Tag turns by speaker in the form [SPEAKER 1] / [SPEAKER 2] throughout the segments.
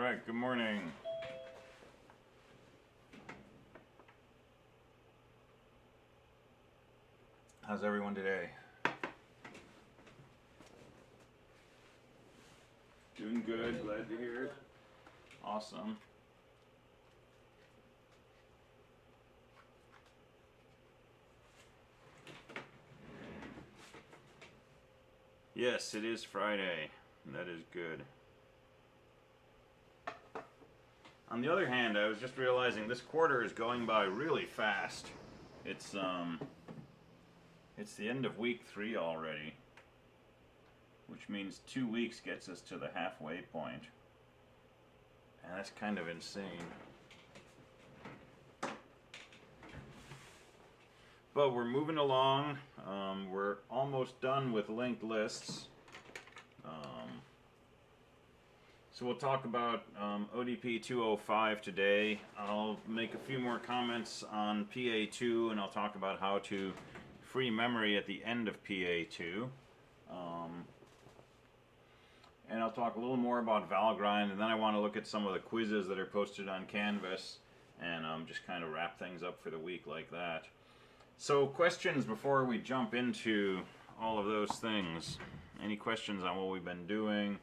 [SPEAKER 1] Alright, good morning. How's everyone today? Doing good, glad to hear it. Awesome. Yes, it is Friday. That is good. On the other hand, I was just realizing this quarter is going by really fast. It's the end of week 3 already, which means 2 weeks gets us to the halfway point. And that's kind of insane. But we're moving along. We're almost done with linked lists. So we'll talk about ODP 205 today. I'll make a few more comments on PA2, and I'll talk about how to free memory at the end of PA2. And I'll talk a little more about Valgrind, and then I want to look at some of the quizzes that are posted on Canvas, and just kind of wrap things up for the week like that. So questions before we jump into all of those things. Any questions on what we've been doing?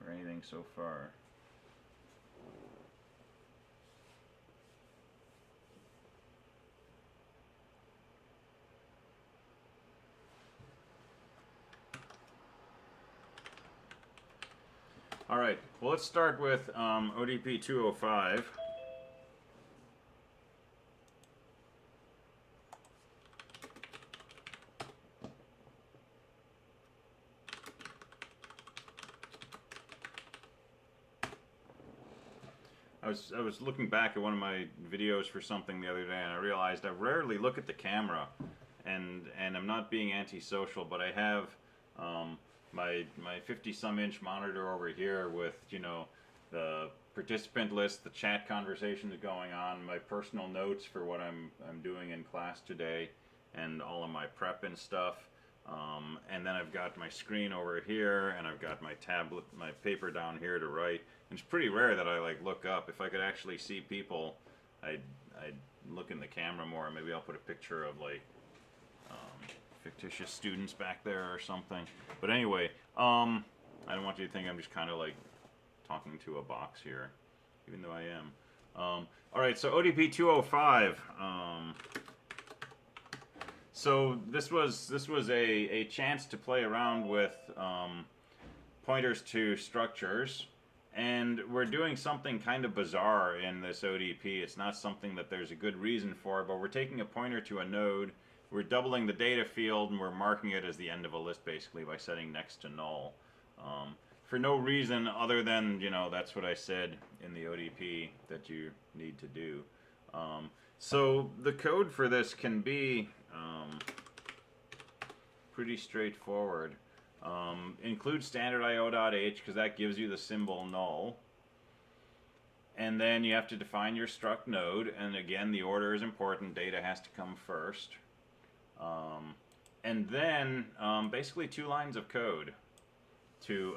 [SPEAKER 1] Or anything so far? All right, well, let's start with ODP 205. I was looking back at one of my videos for something the other day, and I realized I rarely look at the camera, and I'm not being antisocial, but I have my 50-some inch monitor over here with, you know, the participant list, the chat conversations going on, my personal notes for what I'm doing in class today, and all of my prep and stuff. And then I've got my screen over here, and I've got my tablet, my paper down here to write. And it's pretty rare that I look up. If I could actually see people, I'd look in the camera more. Maybe I'll put a picture of fictitious students back there or something. But anyway, I don't want you to think I'm just kind of talking to a box here, even though I am. All right, so ODP 205. So this was a chance to play around with pointers to structures, and we're doing something kind of bizarre in this ODP. It's not something that there's a good reason for, but we're taking a pointer to a node, we're doubling the data field, and we're marking it as the end of a list basically by setting next to null. For no reason other than, you know, that's what I said in the ODP that you need to do. So the code for this can be pretty straightforward. Include standard io.h because that gives you the symbol null. And then you have to define your struct node, and again the order is important, data has to come first. And then basically 2 lines of code to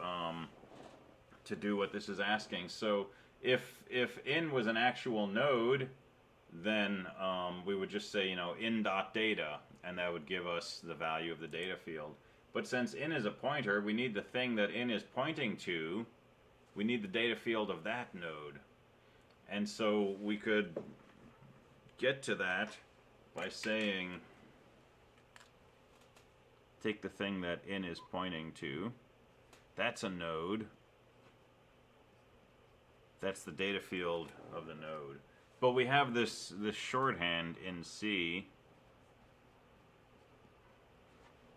[SPEAKER 1] do what this is asking. So if in was an actual node, then we would just say, you know, in.data, and that would give us the value of the data field. But since in is a pointer, we need the thing that in is pointing to, we need the data field of that node. And so we could get to that by saying, take the thing that in is pointing to, that's a node, that's the data field of the node. But we have this shorthand in C,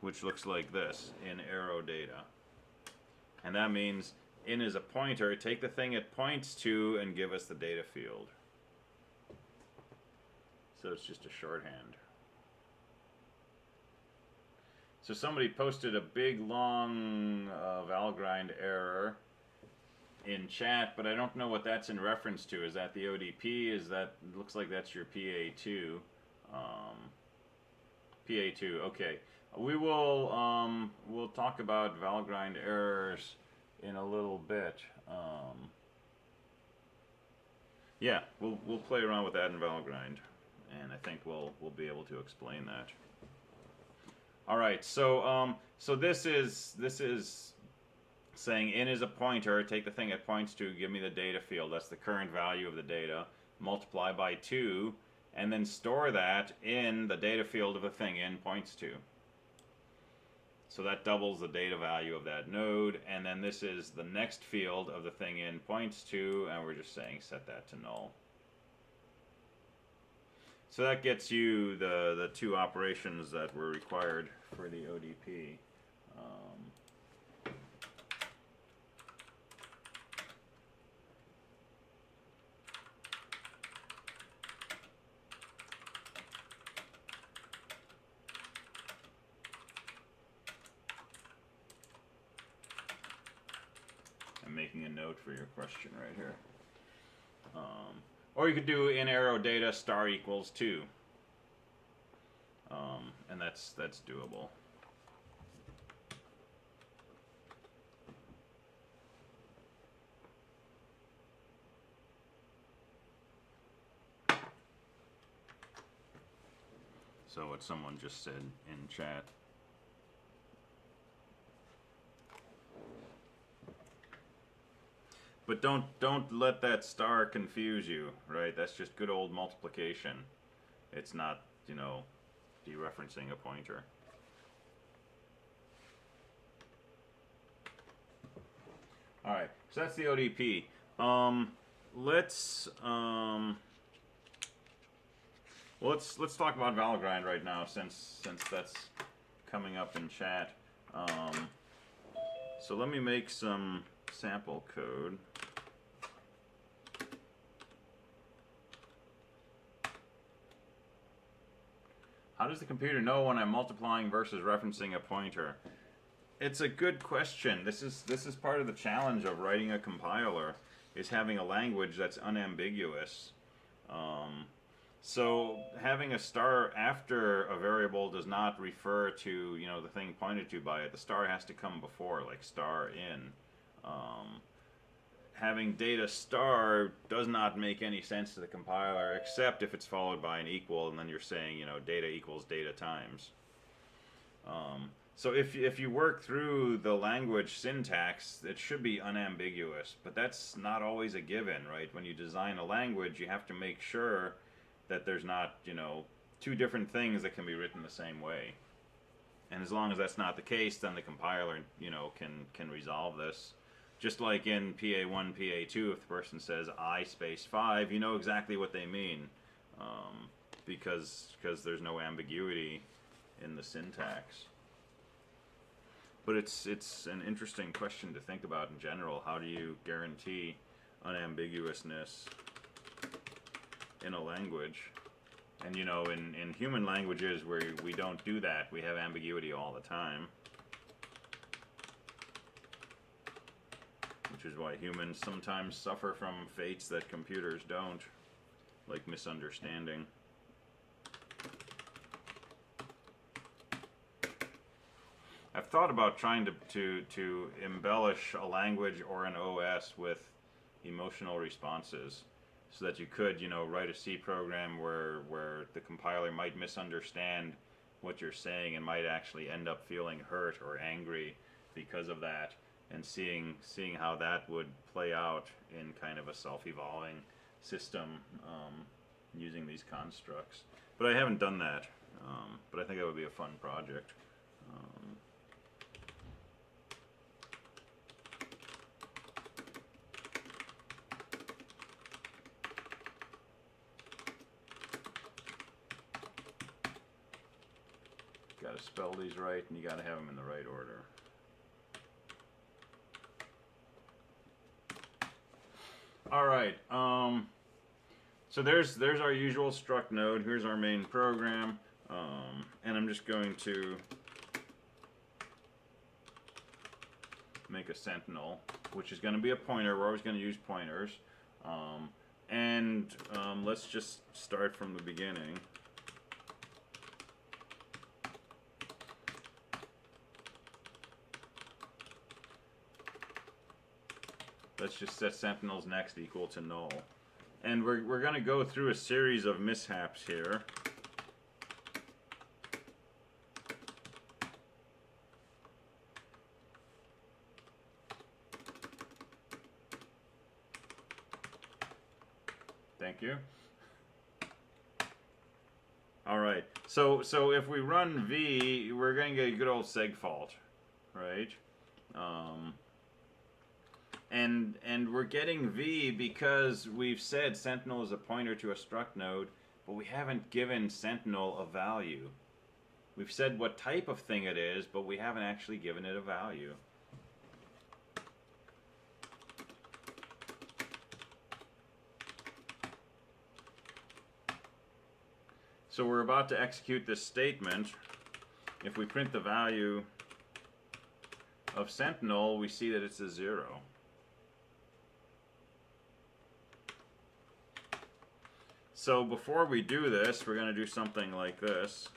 [SPEAKER 1] which looks like this, in arrow data. And that means in is a pointer, take the thing it points to and give us the data field. So it's just a shorthand. So somebody posted a big long Valgrind error in chat, but I don't know what that's in reference to. Is that the ODP? Is that, looks like that's your PA2. PA2, okay. We will we'll talk about Valgrind errors in a little bit. Yeah, we'll play around with add and val grind, and I think we'll be able to explain that. All right, so so this is saying in is a pointer. Take the thing it points to, give me the data field. That's the current value of the data. Multiply by 2, and then store that in the data field of the thing in points to. So that doubles the data value of that node, and then this is the next field of the thing in points to, and we're just saying set that to null. So that gets you the two operations that were required for the ODP. I'm making a note for your question right here. Or you could do in arrow data star equals 2. And that's doable. So what someone just said in chat. But don't let that star confuse you, right? That's just good old multiplication. It's not, you know, dereferencing a pointer. All right, so that's the ODP. Let's talk about Valgrind right now, since that's coming up in chat. So let me make some sample code. How does the computer know when I'm multiplying versus referencing a pointer? It's a good question. This is part of the challenge of writing a compiler, is having a language that's unambiguous. So having a star after a variable does not refer to, you know, the thing pointed to by it. The star has to come before, like star in. Having data star does not make any sense to the compiler, except if it's followed by an equal, and then you're saying, you know, data equals data times. So if you work through the language syntax, it should be unambiguous, but that's not always a given, right? When you design a language, you have to make sure that there's not, you know, two different things that can be written the same way. And as long as that's not the case, then the compiler, you know, can resolve this. Just like in PA1, PA2, if the person says I space 5, you know exactly what they mean, because there's no ambiguity in the syntax. But it's an interesting question to think about in general. How do you guarantee unambiguousness in a language? And you know, in human languages where we don't do that, we have ambiguity all the time. Which is why humans sometimes suffer from fates that computers don't, like misunderstanding. I've thought about trying to embellish a language or an OS with emotional responses, so that you could, you know, write a C program where the compiler might misunderstand what you're saying and might actually end up feeling hurt or angry because of that, and seeing how that would play out in kind of a self-evolving system using these constructs. But I haven't done that, but I think that would be a fun project. Got to spell these right, and you got to have them in the right order. All right, so there's our usual struct node. Here's our main program, and I'm just going to make a sentinel, which is going to be a pointer. We're always going to use pointers, and let's just start from the beginning. let's just set sentinels next equal to null. And we're going to go through a series of mishaps here. Thank you. All right. So if we run v, we're going to get a good old seg fault, right? And we're getting v because we've said sentinel is a pointer to a struct node, but we haven't given sentinel a value. We've said what type of thing it is, but we haven't actually given it a value. So we're about to execute this statement. If we print the value of sentinel, we see that it's a 0. So before we do this, we're going to do something like this.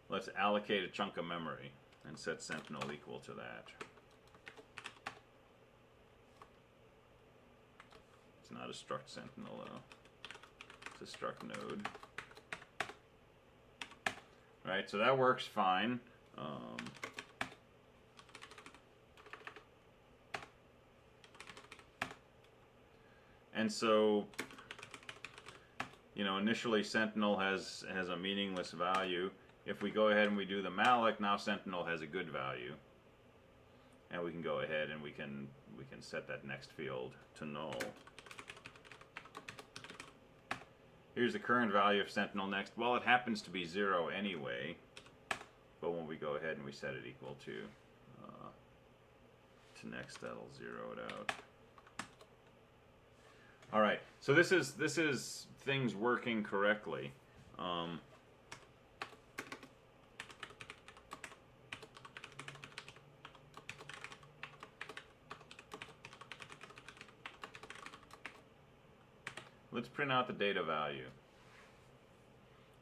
[SPEAKER 1] Let's allocate a chunk of memory and set sentinel equal to that. It's not a struct sentinel though. It's a struct node. Right, so that works fine. And so, you know, initially Sentinel has a meaningless value. If we go ahead and we do the malloc, now Sentinel has a good value. And we can go ahead and we can set that next field to null. Here's the current value of Sentinel next. Well, it happens to be 0 anyway. But when we go ahead and we set it equal to next, that'll 0 it out. All right, so this is things working correctly. Let's print out the data value,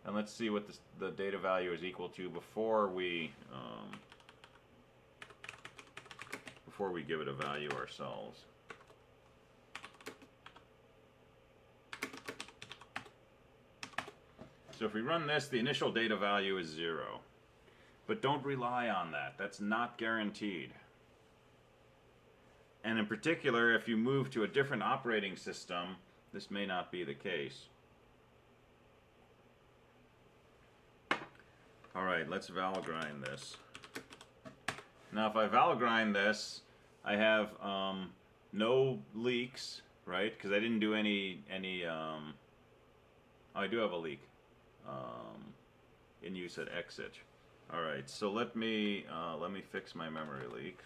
[SPEAKER 1] and let's see what the data value is equal to before we give it a value ourselves. So if we run this, the initial data value is 0. But don't rely on that. That's not guaranteed. And in particular, if you move to a different operating system, this may not be the case. All right, let's valgrind this. Now, if I valgrind this, I have no leaks, right? Because I didn't do any oh, I do have a leak. In use at exit. All right, so let me fix my memory leak.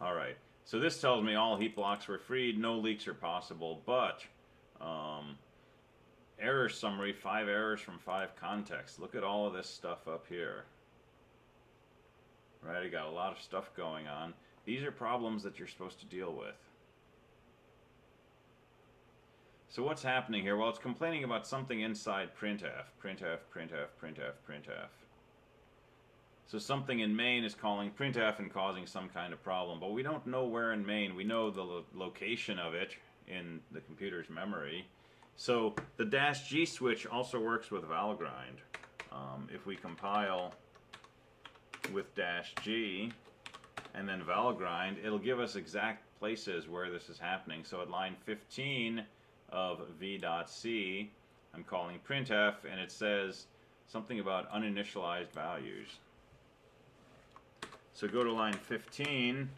[SPEAKER 1] All right, so this tells me all heap blocks were freed, no leaks are possible, but error summary, 5 errors from 5 contexts. Look at all of this stuff up here. Right, I got a lot of stuff going on. These are problems that you're supposed to deal with. So what's happening here? Well, it's complaining about something inside printf. Printf, printf, printf, printf. So something in main is calling printf and causing some kind of problem, but we don't know where in main. We know the location of it in the computer's memory. So the -G switch also works with valgrind. If we compile with -G and then valgrind, it'll give us exact places where this is happening. So at line 15 of v.c, I'm calling printf, and it says something about uninitialized values. So go to line 15,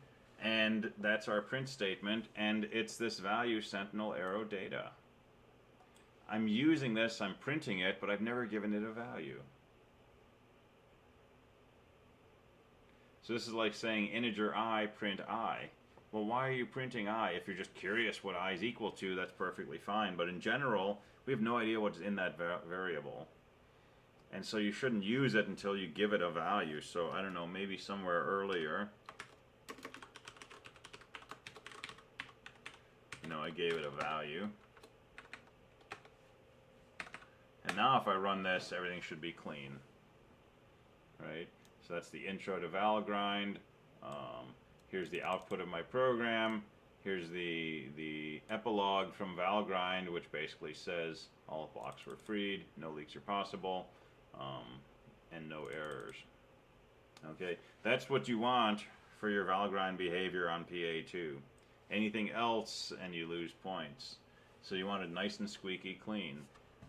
[SPEAKER 1] and that's our print statement, and it's this value sentinel arrow data. I'm using this, I'm printing it, but I've never given it a value. So this is like saying integer I, print I. Well, why are you printing I? If you're just curious what I is equal to, that's perfectly fine. But in general, we have no idea what's in that variable. And so you shouldn't use it until you give it a value. So I don't know, maybe somewhere earlier, you know, I gave it a value. And now if I run this, everything should be clean, right? So that's the intro to Valgrind. Here's the output of my program. Here's the epilogue from Valgrind, which basically says all blocks were freed, no leaks are possible, and no errors. Okay, that's what you want for your Valgrind behavior on PA2. Anything else and you lose points. So you want it nice and squeaky clean.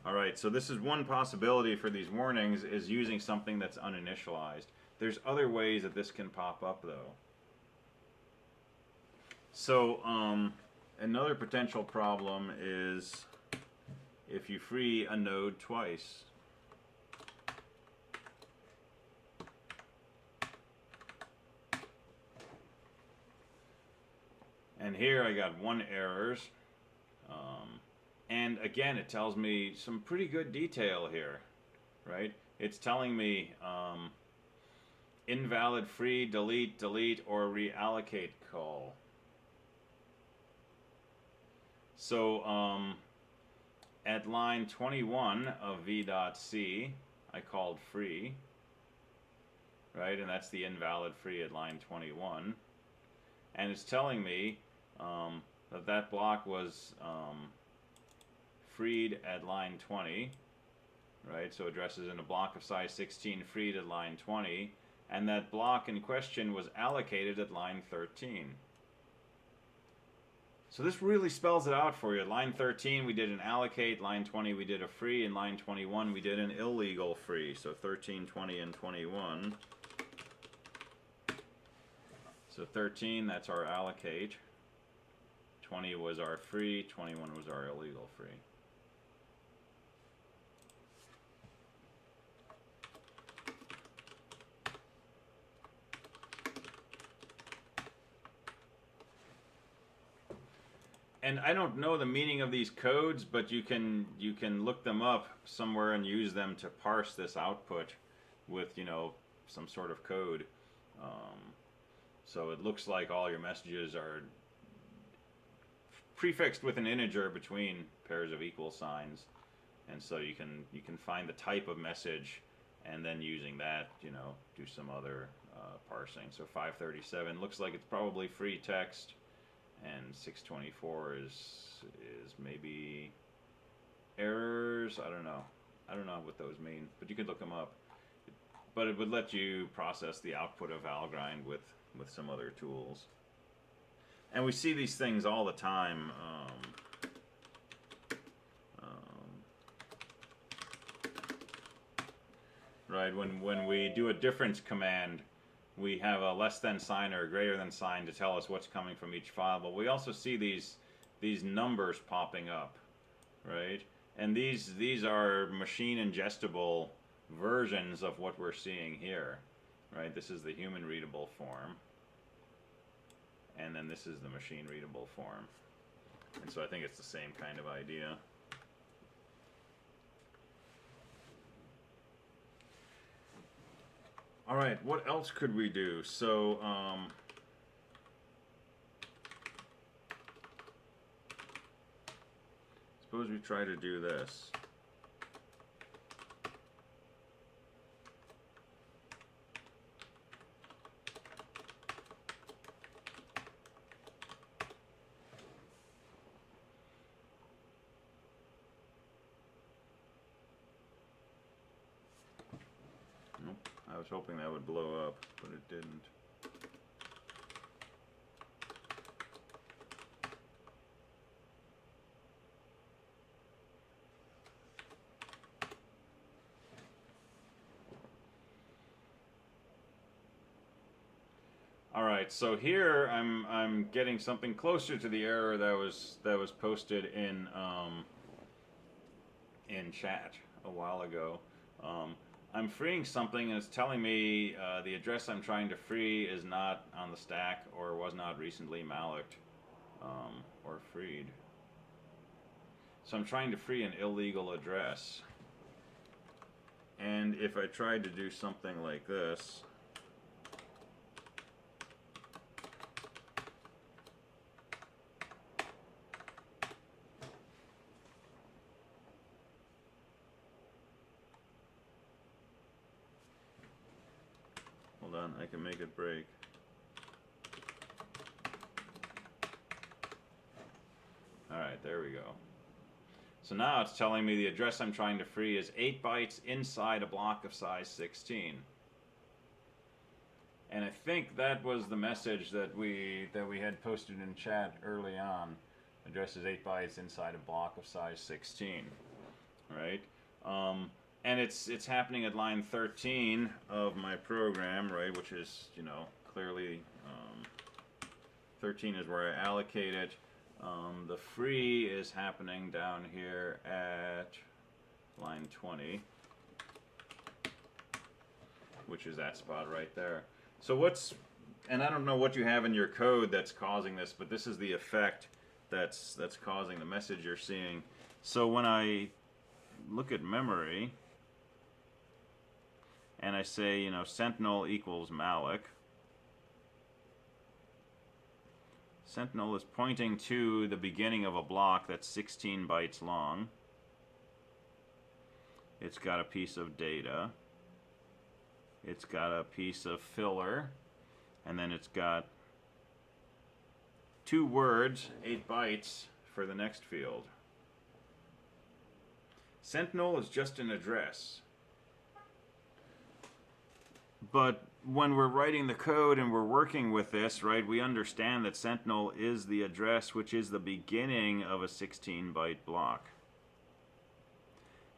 [SPEAKER 1] Alright, so this is one possibility for these warnings, is using something that's uninitialized. There's other ways that this can pop up though. So another potential problem is if you free a node twice. And here I got 1 errors. And again, it tells me some pretty good detail here, right? It's telling me invalid free, delete, delete, or reallocate call. So at line 21 of v.c, I called free, right? And that's the invalid free at line 21. And it's telling me that that block was freed at line 20, right? So addresses in a block of size 16 freed at line 20, and that block in question was allocated at line 13. So this really spells it out for you. At line 13 we did an allocate, line 20 we did a free, and line 21 we did an illegal free. So 13, 20, and 21. So 13, that's our allocate. 20 was our free, 21 was our illegal free. And I don't know the meaning of these codes, but you can look them up somewhere and use them to parse this output with, you know, some sort of code. So it looks like all your messages are prefixed with an integer between pairs of equal signs, and so you can find the type of message, and then using that, you know, do some other parsing. So 537 looks like it's probably free text, and 624 is maybe errors. I don't know what those mean, but you could look them up. But it would let you process the output of Valgrind with some other tools. And we see these things all the time. Right, when we do a difference command, we have a less than sign or a greater than sign to tell us what's coming from each file. But we also see these numbers popping up, right? And these are machine ingestible versions of what we're seeing here, right? This is the human readable form, and then this is the machine readable form. And so I think it's the same kind of idea. All right, what else could we do? So suppose we try to do this. I was hoping that would blow up, but it didn't. All right, so here I'm getting something closer to the error that was posted in chat a while ago. I'm freeing something and it's telling me the address I'm trying to free is not on the stack or was not recently mallocked or freed. So I'm trying to free an illegal address. And if I tried to do something like this, Hold on, I can make it break. Alright, there we go. So now it's telling me the address I'm trying to free is 8 bytes inside a block of size 16. And I think that was the message that we had posted in chat early on. Address is 8 bytes inside a block of size 16. Right? And it's happening at line 13 of my program, right, which is, you know, clearly 13 is where I allocate it. The free is happening down here at line 20, which is that spot right there. So and I don't know what you have in your code that's causing this, but this is the effect that's causing the message you're seeing. So when I look at memory and I say, you know, Sentinel equals malloc, Sentinel is pointing to the beginning of a block that's 16 bytes long. It's got a piece of data. It's got a piece of filler. And then it's got 2 words, 8 bytes for the next field. Sentinel is just an address. But when we're writing the code and we're working with this, right, we understand that Sentinel is the address, which is the beginning of a 16-byte block.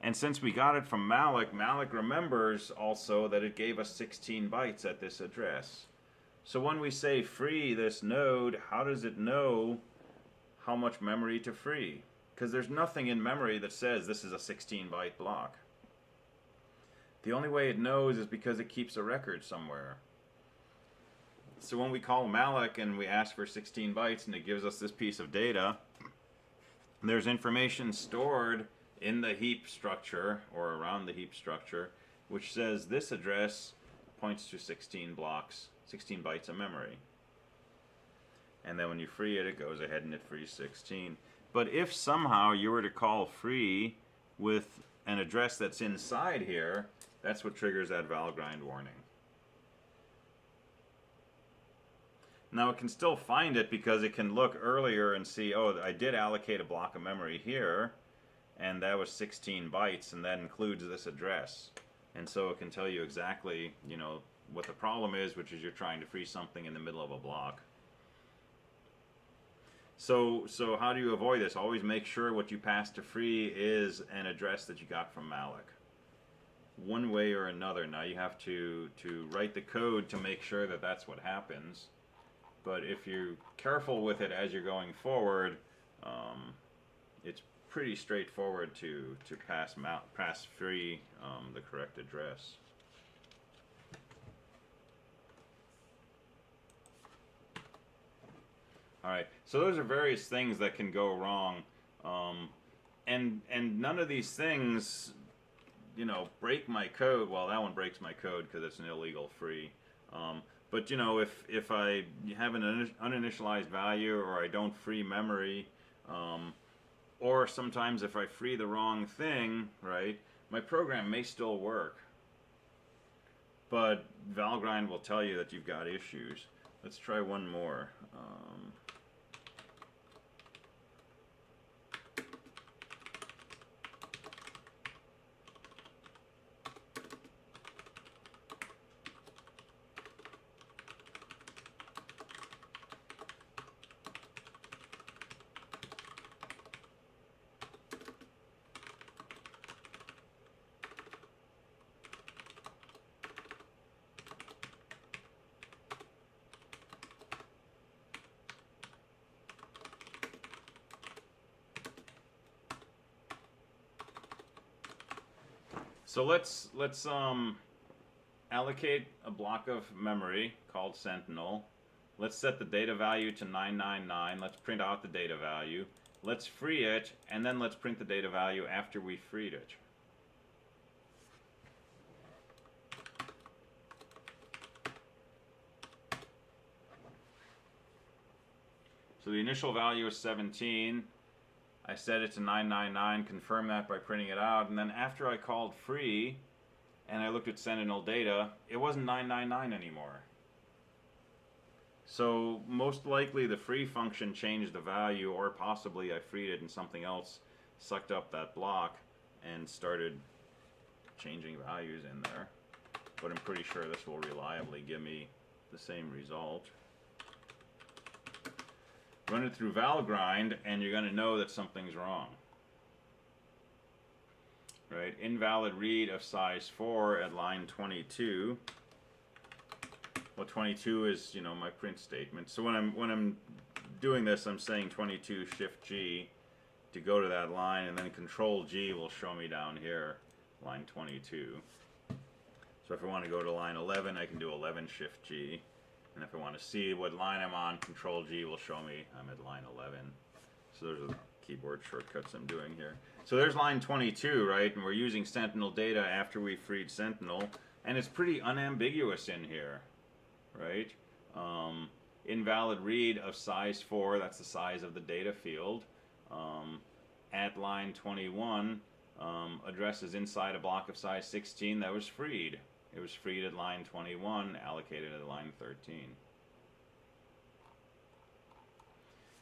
[SPEAKER 1] And since we got it from malloc, malloc remembers also that it gave us 16 bytes at this address. So when we say free this node, how does it know how much memory to free? Because there's nothing in memory that says this is a 16-byte block. The only way it knows is because it keeps a record somewhere. So when we call malloc and we ask for 16 bytes and it gives us this piece of data, there's information stored in the heap structure or around the heap structure which says this address points to 16 blocks, 16 bytes of memory. And then when you free it, it goes ahead and it frees 16. But if somehow you were to call free with an address that's inside here, that's what triggers that valgrind warning. Now it can still find it because it can look earlier and see, oh, I did allocate a block of memory here, and that was 16 bytes, and that includes this address. And so it can tell you exactly, you know, what the problem is, which is you're trying to free something in the middle of a block. So how do you avoid this? Always make sure what you pass to free is an address that you got from malloc. One way or another. Now you have to write the code to make sure that that's what happens. But if you're careful with it as you're going forward, it's pretty straightforward to pass free the correct address. Alright, so those are various things that can go wrong, and none of these things, you know, break my code. Well, that one breaks my code because it's an illegal free. But you know, if I have an uninitialized value, or I don't free memory, or sometimes if I free the wrong thing, right, my program may still work. But valgrind will tell you that you've got issues. Let's try one more. So let's allocate a block of memory called Sentinel. Let's set the data value to 999. Let's print out the data value. Let's free it, and then let's print the data value after we freed it. So the initial value is 17. I set it to 999, confirm that by printing it out, and then after I called free, and I looked at Sentinel data, it wasn't 999 anymore. So most likely the free function changed the value, or possibly I freed it and something else sucked up that block and started changing values in there. But I'm pretty sure this will reliably give me the same result. Run it through Valgrind and you're going to know that something's wrong. Right? Invalid read of size 4 at line 22. Well, 22 is, you know, my print statement. So when I'm doing this, I'm saying 22 Shift G to go to that line, and then Control G will show me down here line 22. So if I want to go to line 11, I can do 11 Shift G, and if I want to see what line I'm on, Control G will show me I'm at line 11. So those are the keyboard shortcuts I'm doing here. So there's line 22, right? And we're using Sentinel data after we freed Sentinel, and it's pretty unambiguous in here. Right? Invalid read of size 4, that's the size of the data field. At line 21, address is inside a block of size 16 that was freed. It was freed at line 21, allocated at line 13.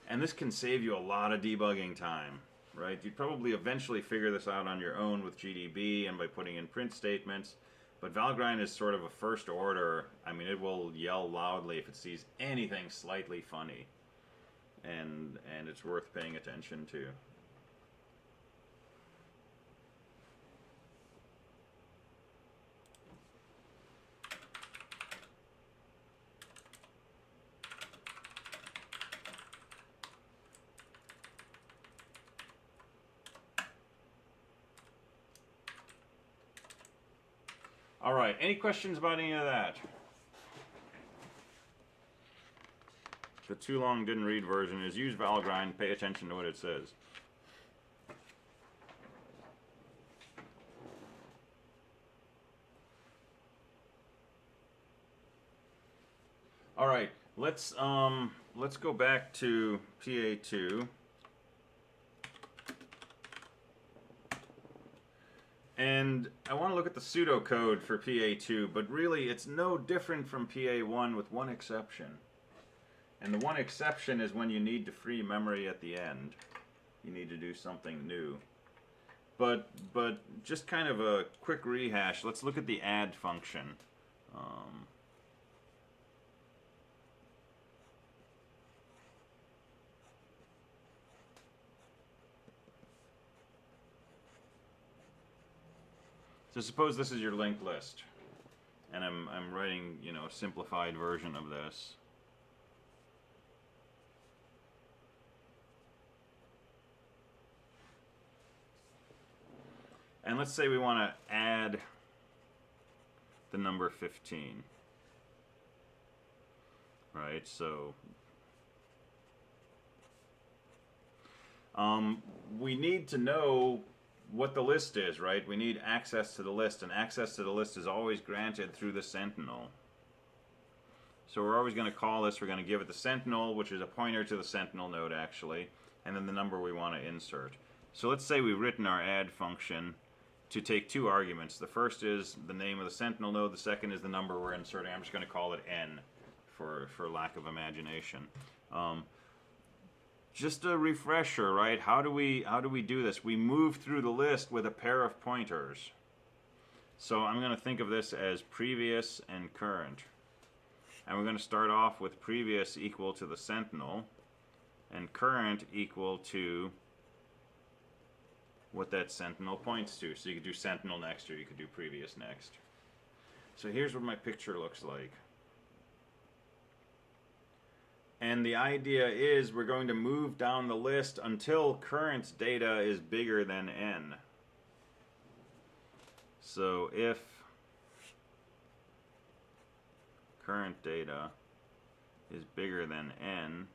[SPEAKER 1] And this can save you a lot of debugging time, right? You'd probably eventually figure this out on your own with GDB and by putting in print statements. But Valgrind is sort of a first order. I mean, it will yell loudly if it sees anything slightly funny. And it's worth paying attention to. All right, any questions about any of that? The too long didn't read version is use Valgrind, pay attention to what it says. All right, let's go back to PA2. And I want to look at the pseudocode for PA2, but really it's no different from PA1 with one exception. And the one exception is when you need to free memory at the end. You need to do something new. But just kind of a quick rehash, let's look at the add function. So suppose this is your linked list, and I'm writing, you know, a simplified version of this. And let's say we want to add the number 15. Right, so we need to know what the list is, right? We need access to the list, and access to the list is always granted through the Sentinel. So we're always going to call this, we're going to give it the Sentinel, which is a pointer to the Sentinel node actually, and then the number we want to insert. So let's say we've written our add function to take two arguments. The first is the name of the Sentinel node, the second is the number we're inserting. I'm just going to call it n for lack of imagination. Just a refresher, right? How do we do this? We move through the list with a pair of pointers. So I'm going to think of this as previous and current. And we're going to start off with previous equal to the Sentinel and current equal to what that Sentinel points to. So you could do Sentinel next or you could do previous next. So here's what my picture looks like. And the idea is we're going to move down the list until current data is bigger than n. So if current data is bigger than n,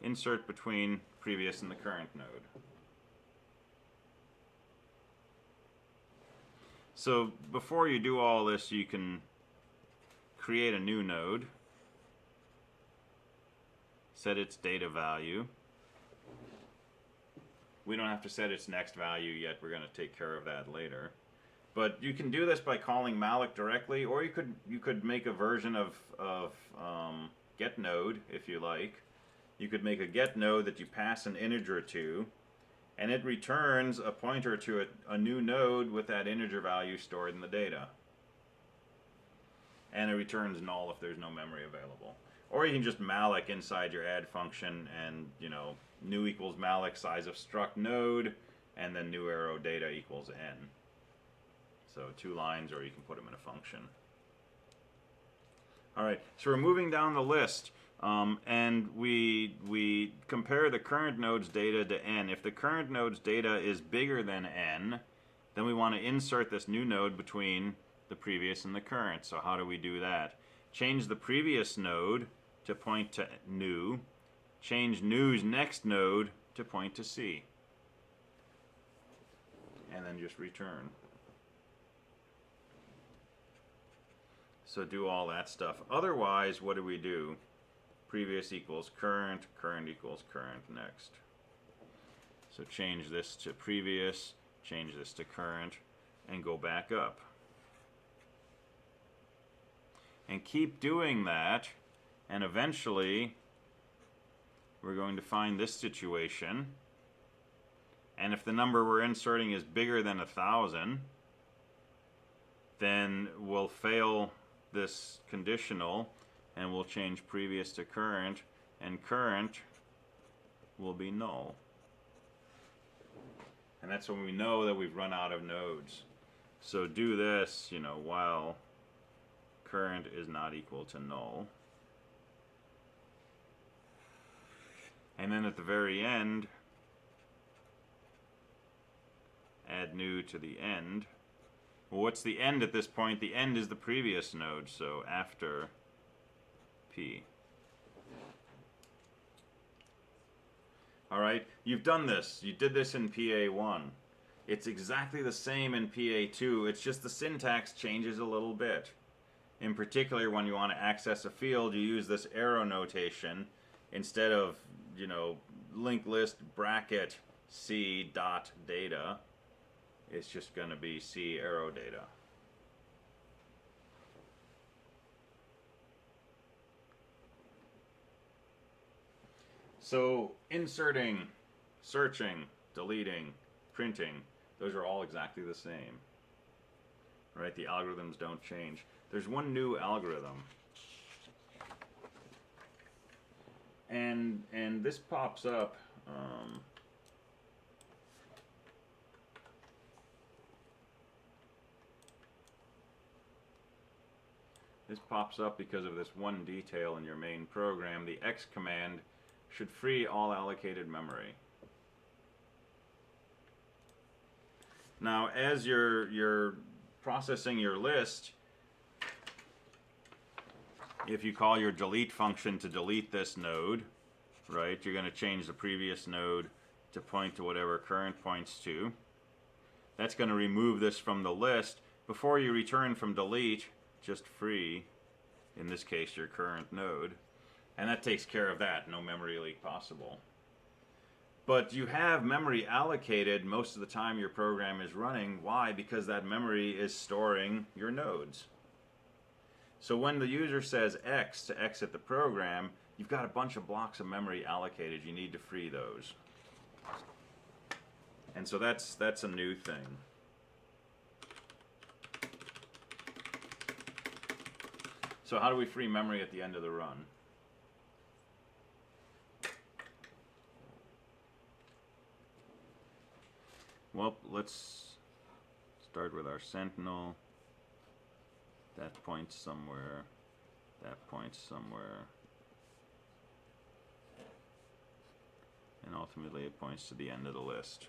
[SPEAKER 1] insert between previous and the current node. So before you do all this, you can create a new node, set its data value, We don't have to set its next value yet. We're going to take care of that later. But you can do this by calling malloc directly, or you could make a version of get node if you like. You could make a get node that you pass an integer to, and it returns a pointer to a new node with that integer value stored in the data. And it returns null if there's no memory available. Or you can just malloc inside your add function and, new equals malloc size of struct node, and then new arrow data equals n. So 2 lines, or you can put them in a function. All right, so we're moving down the list, and we compare the current node's data to n. If the current node's data is bigger than n, then we want to insert this new node between the previous and the current. So how do we do that? Change the previous node to point to new. Change new's next node to point to C. And then just return. So do all that stuff. Otherwise, what do we do? Previous equals current, current equals current next. So change this to previous, change this to current, and go back up. And keep doing that, and eventually we're going to find this situation. And if the number we're inserting is bigger than 1,000, then we'll fail this conditional, and we'll change previous to current, and current will be null. And that's when we know that we've run out of nodes. So do this, while current is not equal to null. And then at the very end, add new to the end. Well, what's the end at this point? The end is the previous node, so after P. All right, you've done this. You did this in PA1. It's exactly the same in PA2. It's just the syntax changes a little bit. In particular, when you want to access a field, you use this arrow notation instead of, linked list bracket C dot data. It's just going to be C arrow data. So inserting, searching, deleting, printing, those are all exactly the same. Right? The algorithms don't change. There's one new algorithm. And this pops up. This pops up because of this one detail in your main program. The X command should free all allocated memory. Now, as you're processing your list, if you call your delete function to delete this node, right, you're going to change the previous node to point to whatever current points to. That's going to remove this from the list. Before you return from delete, just free, in this case, your current node. And that takes care of that, no memory leak possible. But you have memory allocated most of the time your program is running. Why? Because that memory is storing your nodes. So when the user says X to exit the program, you've got a bunch of blocks of memory allocated. You need to free those. And so that's a new thing. So how do we free memory at the end of the run? Well, let's start with our sentinel. That points somewhere. That points somewhere. And ultimately it points to the end of the list.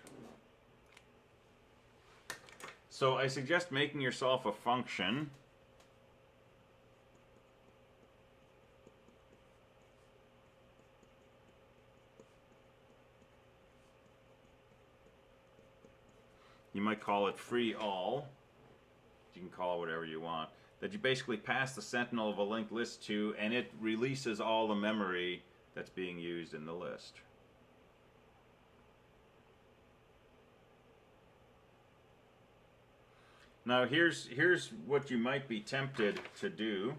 [SPEAKER 1] So I suggest making yourself a function. You might call it free all. You can call it whatever you want. That you basically pass the sentinel of a linked list to, and it releases all the memory that's being used in the list. Now here's what you might be tempted to do.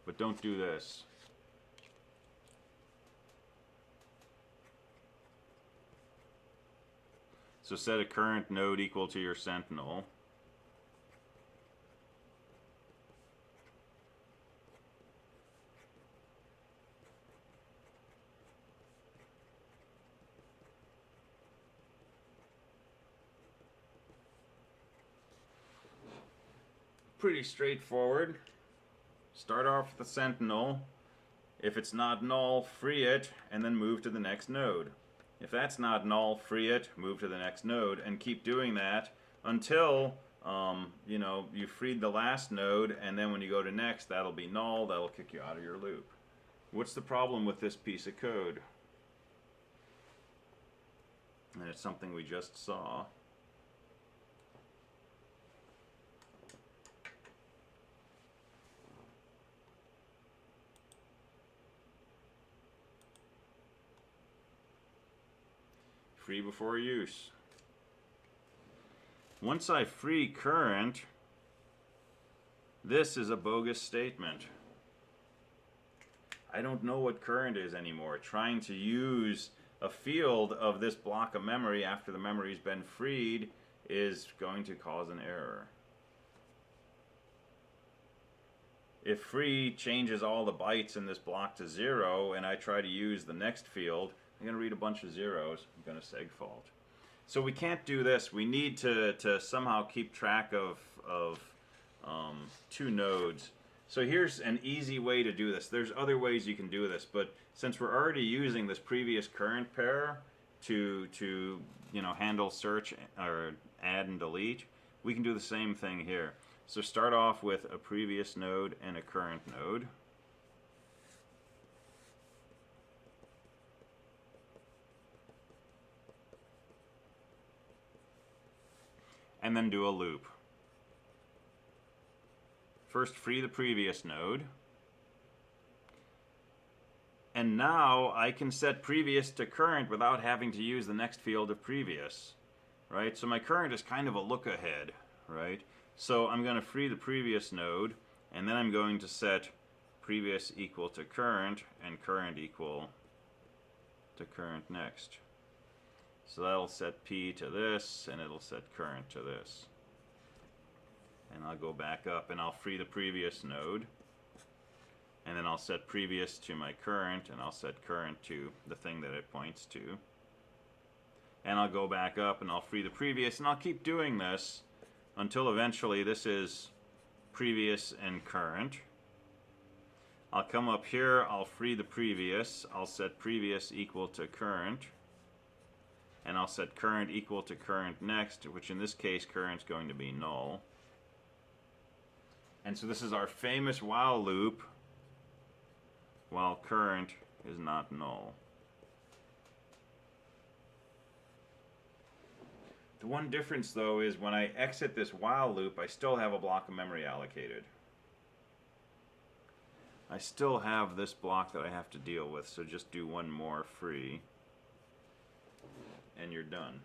[SPEAKER 1] But don't do this. So set a current node equal to your sentinel. Pretty straightforward. Start off with the sentinel. If it's not null, free it, and then move to the next node. If that's not null, free it, move to the next node, and keep doing that until you know, you freed the last node, and then when you go to next, that'll be null, that'll kick you out of your loop. What's the problem with this piece of code? And it's something we just saw. Free before use. Once I free current, this is a bogus statement. I don't know what current is anymore. Trying to use a field of this block of memory after the memory's been freed is going to cause an error. If free changes all the bytes in this block to 0 and I try to use the next field, I'm going to read a bunch of zeros. I'm going to segfault. So we can't do this. We need to somehow keep track of two nodes. So here's an easy way to do this. There's other ways you can do this, but since we're already using this previous current pair to you know, handle search or add and delete, we can do the same thing here. So start off with a previous node and a current node. And then do a loop. First free the previous node. And now I can set previous to current without having to use the next field of previous. Right? So my current is kind of a look ahead. Right? So I'm going to free the previous node, and then I'm going to set previous equal to current and current equal to current next. So that'll set P to this, and it'll set current to this. And I'll go back up, and I'll free the previous node. And then I'll set previous to my current, and I'll set current to the thing that it points to. And I'll go back up, and I'll free the previous, and I'll keep doing this until eventually this is previous and current. I'll come up here, I'll free the previous, I'll set previous equal to current. And I'll set current equal to current next, which in this case current's going to be null. And so this is our famous while loop while current is not null. The one difference though is when I exit this while loop, I still have a block of memory allocated. I still have this block that I have to deal with, so just do one more free. And you're done.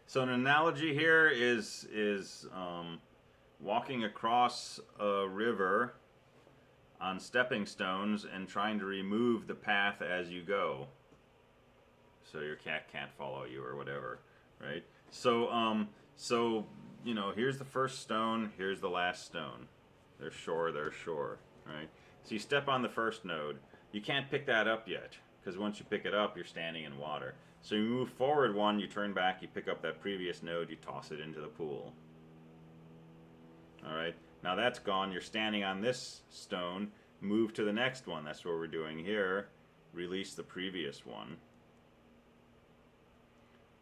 [SPEAKER 1] So an analogy here is walking across a river on stepping stones and trying to remove the path as you go, so your cat can't follow you or whatever, right? So so you know, here's the first stone, here's the last stone. They're shore, right? So you step on the first node. You can't pick that up yet, because once you pick it up, you're standing in water. So you move forward one, you turn back, you pick up that previous node, you toss it into the pool. Alright, now that's gone, you're standing on this stone, move to the next one, that's what we're doing here, release the previous one.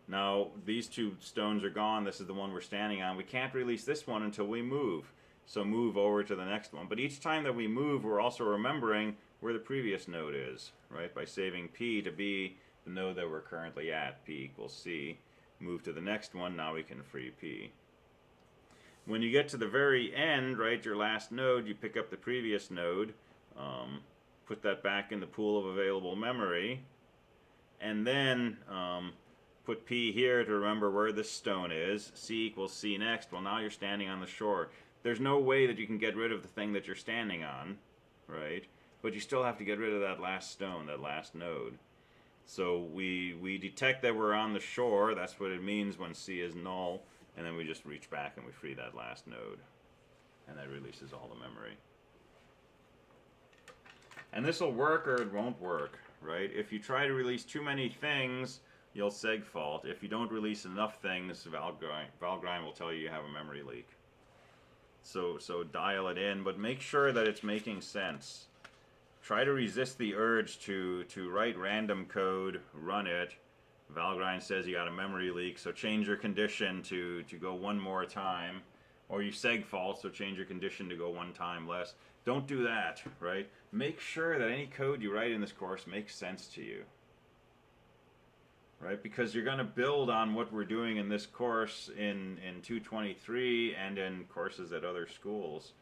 [SPEAKER 1] Now, these two stones are gone, this is the one we're standing on, we can't release this one until we move. So move over to the next one. But each time that we move, we're also remembering where the previous node is, right? By saving P to be the node that we're currently at, P equals C. Move to the next one, now we can free P. When you get to the very end, right, your last node, you pick up the previous node, put that back in the pool of available memory, and then put P here to remember where this stone is. C equals C next. Well, now you're standing on the shore. There's no way that you can get rid of the thing that you're standing on, right? But you still have to get rid of that last stone, that last node. So we detect that we're on the shore. That's what it means when C is null. And then we just reach back and we free that last node. And that releases all the memory. And this will work or it won't work, right? If you try to release too many things, you'll seg fault. If you don't release enough things, Valgrind will tell you have a memory leak. So dial it in, but make sure that it's making sense. Try to resist the urge to write random code, run it. Valgrind says you got a memory leak, so change your condition to go one more time. Or you seg fault, so change your condition to go one time less. Don't do that, right? Make sure that any code you write in this course makes sense to you. Right? Because you're going to build on what we're doing in this course in 223 and in courses at other schools.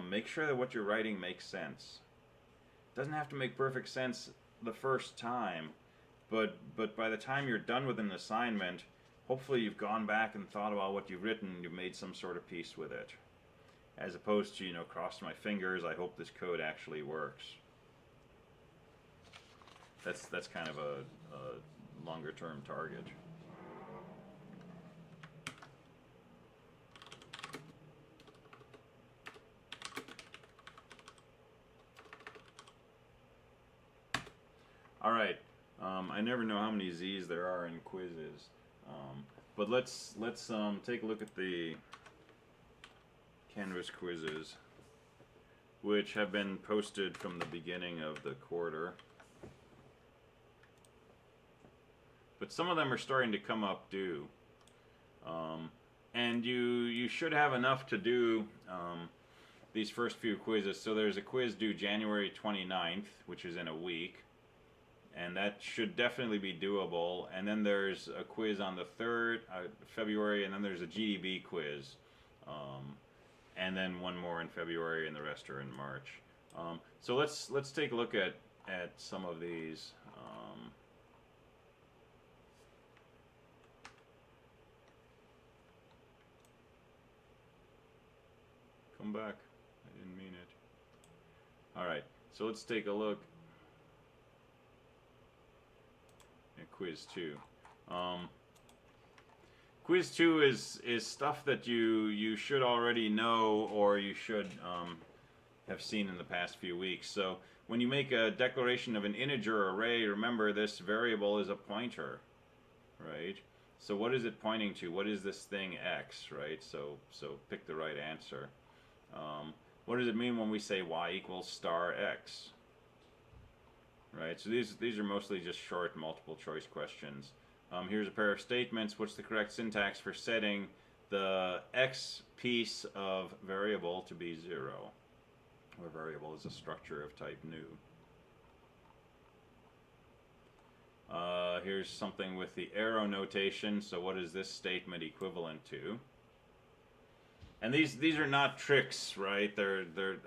[SPEAKER 1] Make sure that what you're writing makes sense. It doesn't have to make perfect sense the first time, but by the time you're done with an assignment, hopefully you've gone back and thought about what you've written and you've made some sort of peace with it. As opposed to, you know, cross my fingers, I hope this code actually works. That's kind of a longer term target. All right, I never know how many Z's there are in quizzes, but let's take a look at the Canvas quizzes, which have been posted from the beginning of the quarter. But some of them are starting to come up due. And you should have enough to do these first few quizzes. So there's a quiz due January 29th, which is in a week. And that should definitely be doable. And then there's a quiz on the 3rd February, and then there's a GDB quiz. And then one more in February, and the rest are in March. So let's take a look at some of these. Come back. I didn't mean it. All right. So let's take a look at quiz 2. Quiz 2 is stuff that you should already know, or you should have seen in the past few weeks. So when you make a declaration of an integer array, remember this variable is a pointer, right? So what is it pointing to? What is this thing x, right? So pick the right answer. What does it mean when we say y equals star x? Right, so these are mostly just short multiple choice questions. Here's a pair of statements. What's the correct syntax for setting the x piece of variable to be 0? Where variable is a structure of type new. Here's something with the arrow notation. So what is this statement equivalent to? And these are not tricks, right?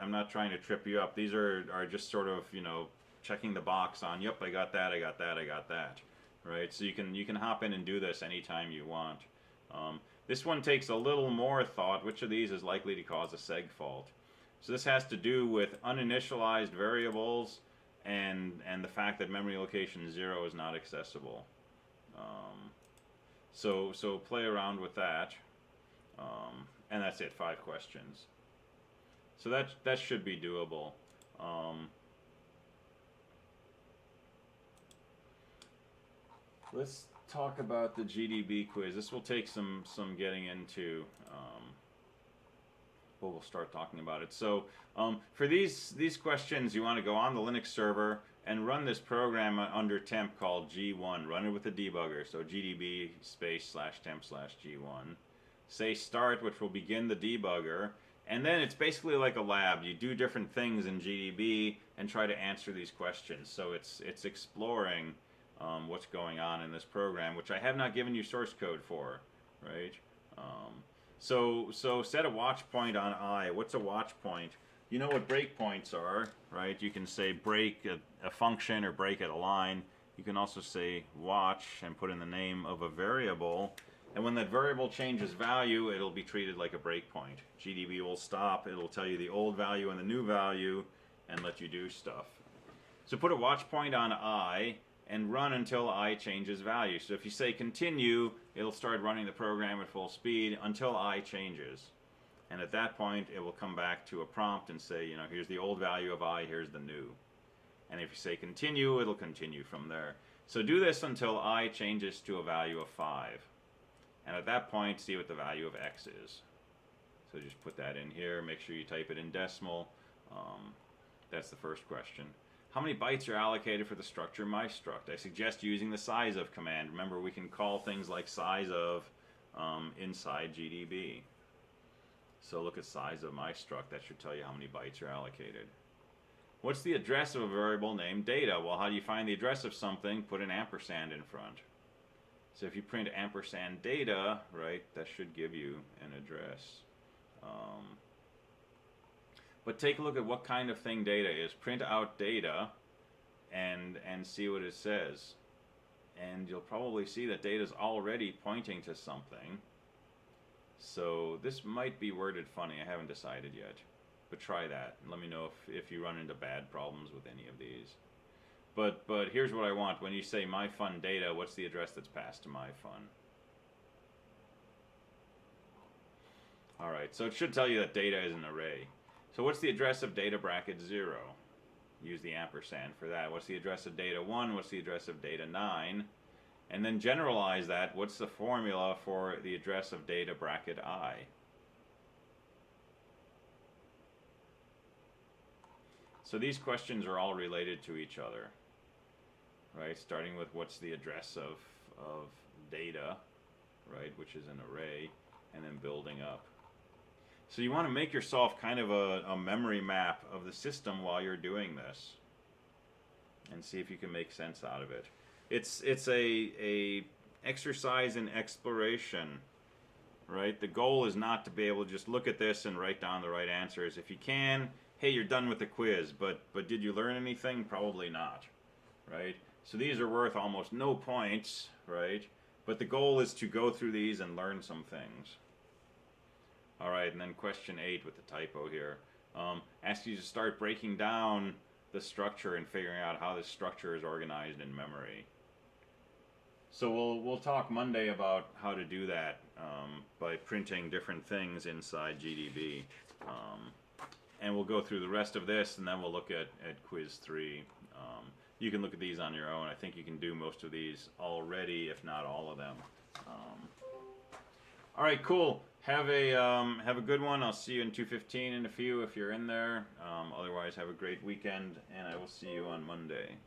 [SPEAKER 1] I'm not trying to trip you up. These are just sort of, you know, checking the box on, yep, I got that, I got that, I got that, right? So you can hop in and do this anytime you want. This one takes a little more thought. Which of these is likely to cause a seg fault? So this has to do with uninitialized variables and the fact that memory location 0 is not accessible. So play around with that. And that's it, 5 questions. So that should be doable. Let's talk about the GDB quiz. This will take some getting into, but we'll start talking about it. So for these questions, you want to go on the Linux server and run this program under temp called G1. Run it with the debugger, so gdb /temp/G1. Say start, which will begin the debugger, and then it's basically like a lab. You do different things in GDB and try to answer these questions. So it's exploring what's going on in this program, which I have not given you source code for, right? So set a watch point on I. What's a watch point? You know what breakpoints are, right? You can say break a function or break at a line. You can also say watch and put in the name of a variable. And when that variable changes value, it'll be treated like a breakpoint. GDB will stop. It'll tell you the old value and the new value and let you do stuff. So put a watch point on I and run until I changes value. So if you say continue, it'll start running the program at full speed until I changes. And at that point, it will come back to a prompt and say, you know, here's the old value of I, here's the new. And if you say continue, it'll continue from there. So do this until I changes to a value of 5. And at that point, see what the value of x is. So just put that in here. Make sure you type it in decimal. That's the first question. How many bytes are allocated for the structure mystruct? I suggest using the size of command. Remember, we can call things like size of inside GDB. So look at size of mystruct. That should tell you how many bytes are allocated. What's the address of a variable named data? Well, how do you find the address of something? Put an ampersand in front. So if you print ampersand data, right, that should give you an address. But take a look at what kind of thing data is. Print out data and see what it says. And you'll probably see that data is already pointing to something. So this might be worded funny. I haven't decided yet. But try that. And let me know if you run into bad problems with any of these. But here's what I want. When you say my fun data, what's the address that's passed to my fun? Alright, so it should tell you that data is an array. So what's the address of data bracket 0? Use the ampersand for that. What's the address of data 1? What's the address of data 9? And then generalize that. What's the formula for the address of data bracket I? So these questions are all related to each other. Right, starting with what's the address of data, right, which is an array, and then building up. So you want to make yourself kind of a memory map of the system while you're doing this, and see if you can make sense out of it. It's a exercise in exploration, right? The goal is not to be able to just look at this and write down the right answers. If you can, hey, you're done with the quiz, but did you learn anything? Probably not, right? So these are worth almost no points, right? But the goal is to go through these and learn some things. All right, and then question 8 with the typo here. Asks you to start breaking down the structure and figuring out how this structure is organized in memory. So we'll talk Monday about how to do that by printing different things inside GDB. And we'll go through the rest of this, and then we'll look at quiz 3. You can look at these on your own. I think you can do most of these already, if not all of them. All right, cool. Have a good one. I'll see you in 2:15 in a few if you're in there. Otherwise, have a great weekend, and I will see you on Monday.